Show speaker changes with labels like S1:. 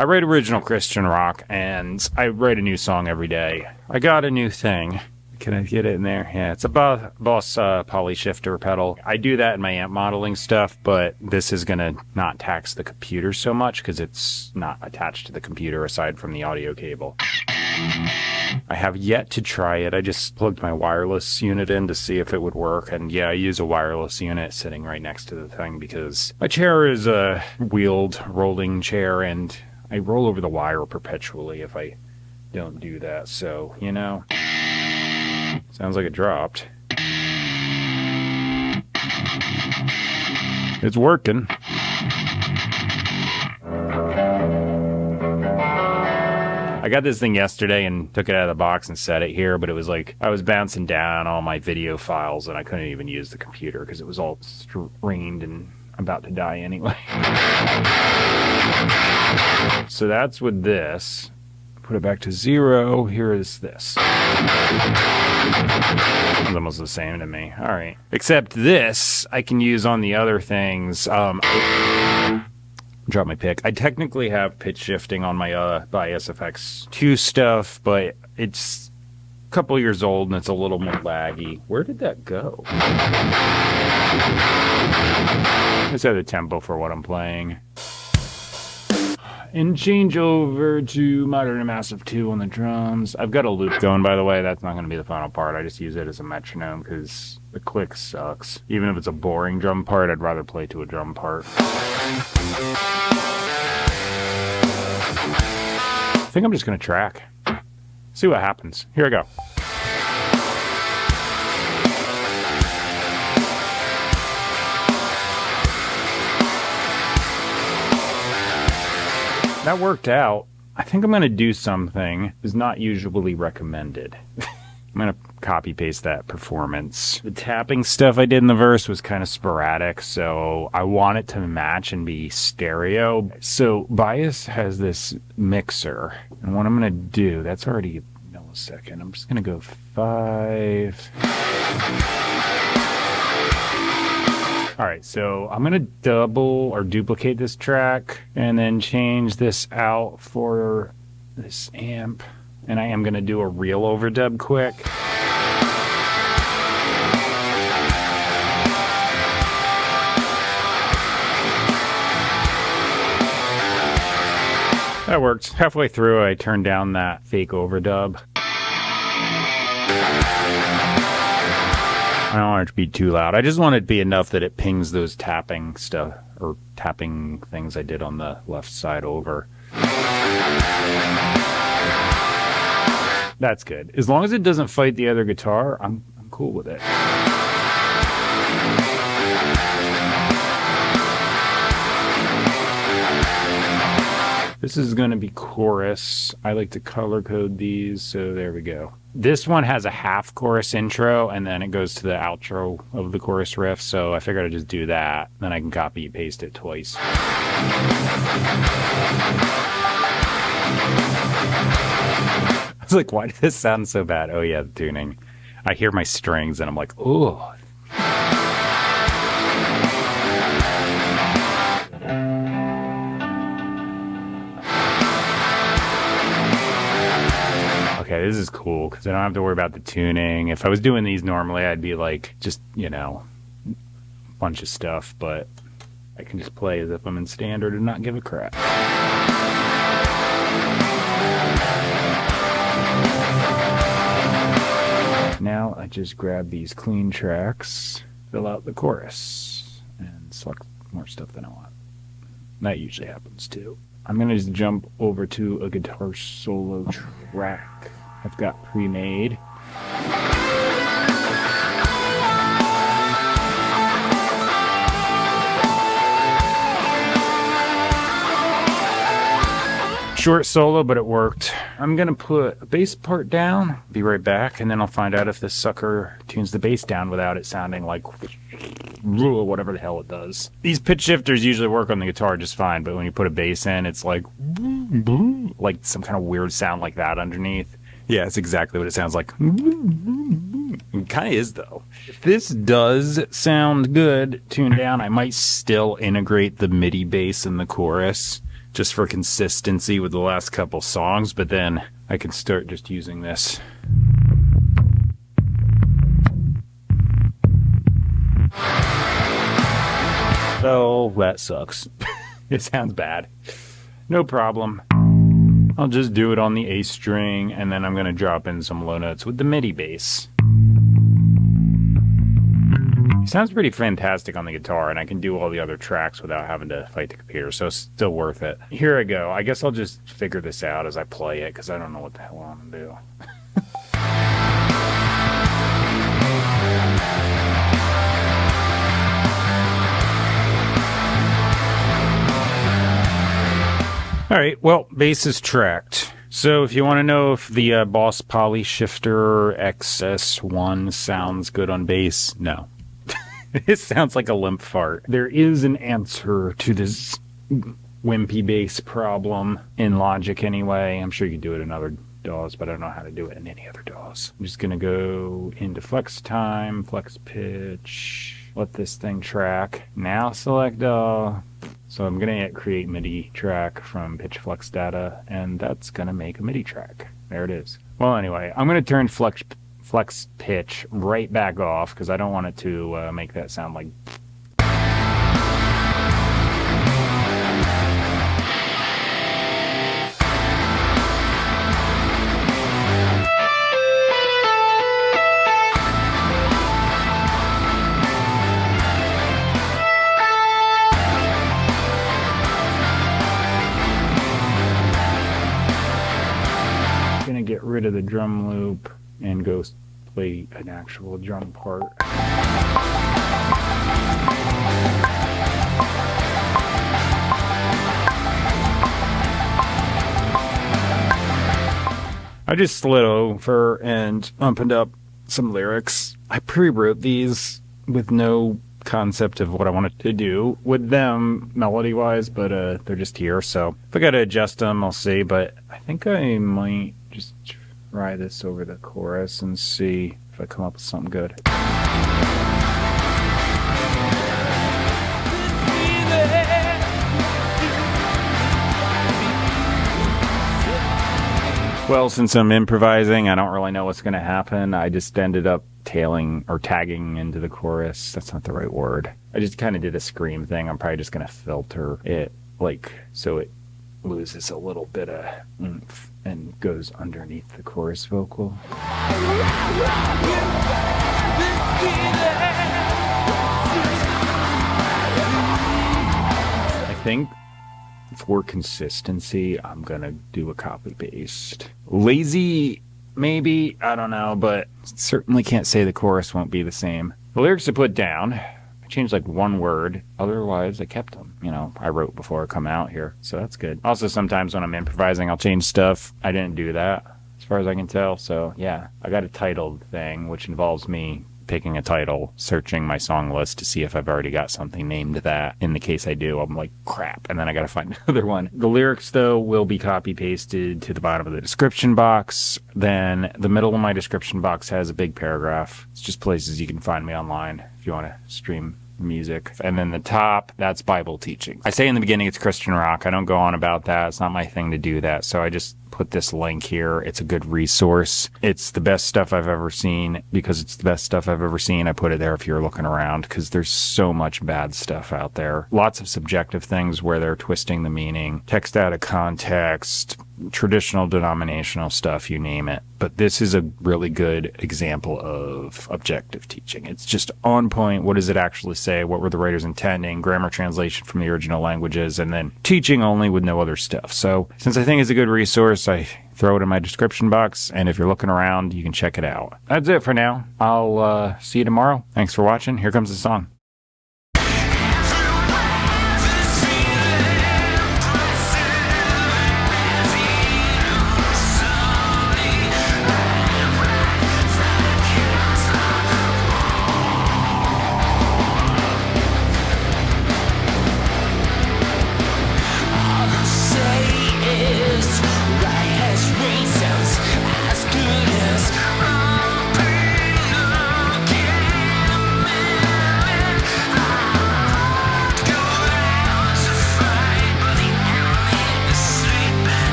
S1: I write original Christian rock, and I write a new song every day. I got a new thing. Can I get it in there? Yeah, it's a Boss poly shifter pedal. I do that in my amp modeling stuff, but this is going to not tax the computer so much because it's not attached to the computer aside from the audio cable. I have yet to try it. I just plugged my wireless unit in to see if it would work. And yeah, I use a wireless unit sitting right next to the thing because my chair is a wheeled rolling chair and I roll over the wire perpetually if I don't do that. So, you know, sounds like it dropped. It's working. I got this thing yesterday and took it out of the box and set it here, but it was like I was bouncing down all my video files and I couldn't even use the computer because it was all strained and about to die anyway. So that's with this. Put it back to 0. Here is this. It's almost the same to me. All right. Except this I can use on the other things. Drop my pick. I technically have pitch shifting on my by SFX2 stuff, but it's a couple years old and it's a little more laggy. Where did that go? Let's set a tempo for what I'm playing. And change over to Modern and Massive 2 on the drums. I've got a loop going, by the way. That's not going to be the final part. I just use it as a metronome because the click sucks. Even if it's a boring drum part, I'd rather play to a drum part. I think I'm just going to track. See what happens. Here I go. That worked out. I think I'm going to do something that's not usually recommended. I'm going to copy paste that performance. The tapping stuff I did in the verse was kind of sporadic, so I want it to match and be stereo. So Bias has this mixer, and what I'm going to do, that's already a millisecond. I'm just going to go 5. All right, so I'm going to double or duplicate this track and then change this out for this amp. And I am going to do a real overdub quick. That worked. Halfway through, I turned down that fake overdub. I don't want it to be too loud. I just want it to be enough that it pings those tapping stuff or tapping things I did on the left side over. That's good. As long as it doesn't fight the other guitar, I'm cool with it. This is going to be chorus. I like to color code these, so there we go. This one has a half chorus intro, and then it goes to the outro of the chorus riff, so I figured I'd just do that. Then I can copy and paste it twice. I was like, why did this sound so bad? Oh yeah, the tuning. I hear my strings, and I'm like, ooh. Okay, this is cool because I don't have to worry about the tuning. If I was doing these normally, I'd be like, just, you know, a bunch of stuff, but I can just play as if I'm in standard and not give a crap. Now I just grab these clean tracks, fill out the chorus, and select more stuff than I want. That usually happens too. I'm going to just jump over to a guitar solo track I've got pre-made. Short solo, but it worked. I'm going to put a bass part down, be right back, and then I'll find out if this sucker tunes the bass down without it sounding like whatever the hell it does. These pitch shifters usually work on the guitar just fine, but when you put a bass in, it's like some kind of weird sound like that underneath. Yeah, it's exactly what it sounds like. It kind of is, though. If this does sound good tuned down, I might still integrate the MIDI bass in the chorus just for consistency with the last couple songs, but then I can start just using this. So that sucks. It sounds bad. No problem. I'll just do it on the A string, and then I'm going to drop in some low notes with the MIDI bass. It sounds pretty fantastic on the guitar, and I can do all the other tracks without having to fight the computer, so it's still worth it. Here I go. I guess I'll just figure this out as I play it, because I don't know what the hell I'm going to do. Alright, well, bass is tracked. So if you want to know if the Boss Poly Shifter XS1 sounds good on bass, no. It sounds like a limp fart. There is an answer to this wimpy bass problem in Logic anyway. I'm sure you can do it in other DAWs, but I don't know how to do it in any other DAWs. I'm just going to go into flex time, flex pitch, let this thing track. Now select DAW. So I'm going to create MIDI track from pitch flex data, and that's going to make a MIDI track. There it is. Well, anyway, I'm going to turn flex pitch right back off because I don't want it to make that sound like... Get rid of the drum loop and go play an actual drum part. I just slid over and opened up some lyrics. I pre-wrote these with no concept of what I wanted to do with them melody-wise, but they're just here, so if I gotta adjust them, I'll see, but I think I might just try this over the chorus and see if I come up with something good. Well, since I'm improvising, I don't really know what's going to happen. I just ended up tagging into the chorus. That's not the right word. I just kind of did a scream thing. I'm probably just going to filter it, so it loses a little bit of oomph and goes underneath the chorus vocal. I think for consistency, I'm gonna do a copy paste. Lazy, maybe, I don't know, but certainly can't say the chorus won't be the same. The lyrics I put down, I changed like one word, otherwise I kept them. You know, I wrote before I come out here, so that's good. Also, sometimes when I'm improvising, I'll change stuff. I didn't do that, as far as I can tell, so yeah. I got a titled thing, which involves me picking a title, searching my song list to see if I've already got something named that. In the case I do, I'm like, crap, and then I gotta find another one. The lyrics, though, will be copy-pasted to the bottom of the description box. Then the middle of my description box has a big paragraph. It's just places you can find me online if you want to stream music. And then the top, that's Bible teaching. I say in the beginning it's Christian rock. I don't go on about that. It's not my thing to do that. So I just put this link here. It's a good resource. It's the best stuff I've ever seen. Because it's the best stuff I've ever seen, I put it there if you're looking around, because there's so much bad stuff out there. Lots of subjective things where they're twisting the meaning, text out of context, traditional denominational stuff, you name it. But this is a really good example of objective teaching. It's just on point. What does it actually say? What were the writers intending? Grammar translation from the original languages, and then teaching only with no other stuff. So since I think it's a good resource, I throw it in my description box, and if you're looking around, you can check it out. That's it for now. I'll see you tomorrow. Thanks for watching. Here comes the song.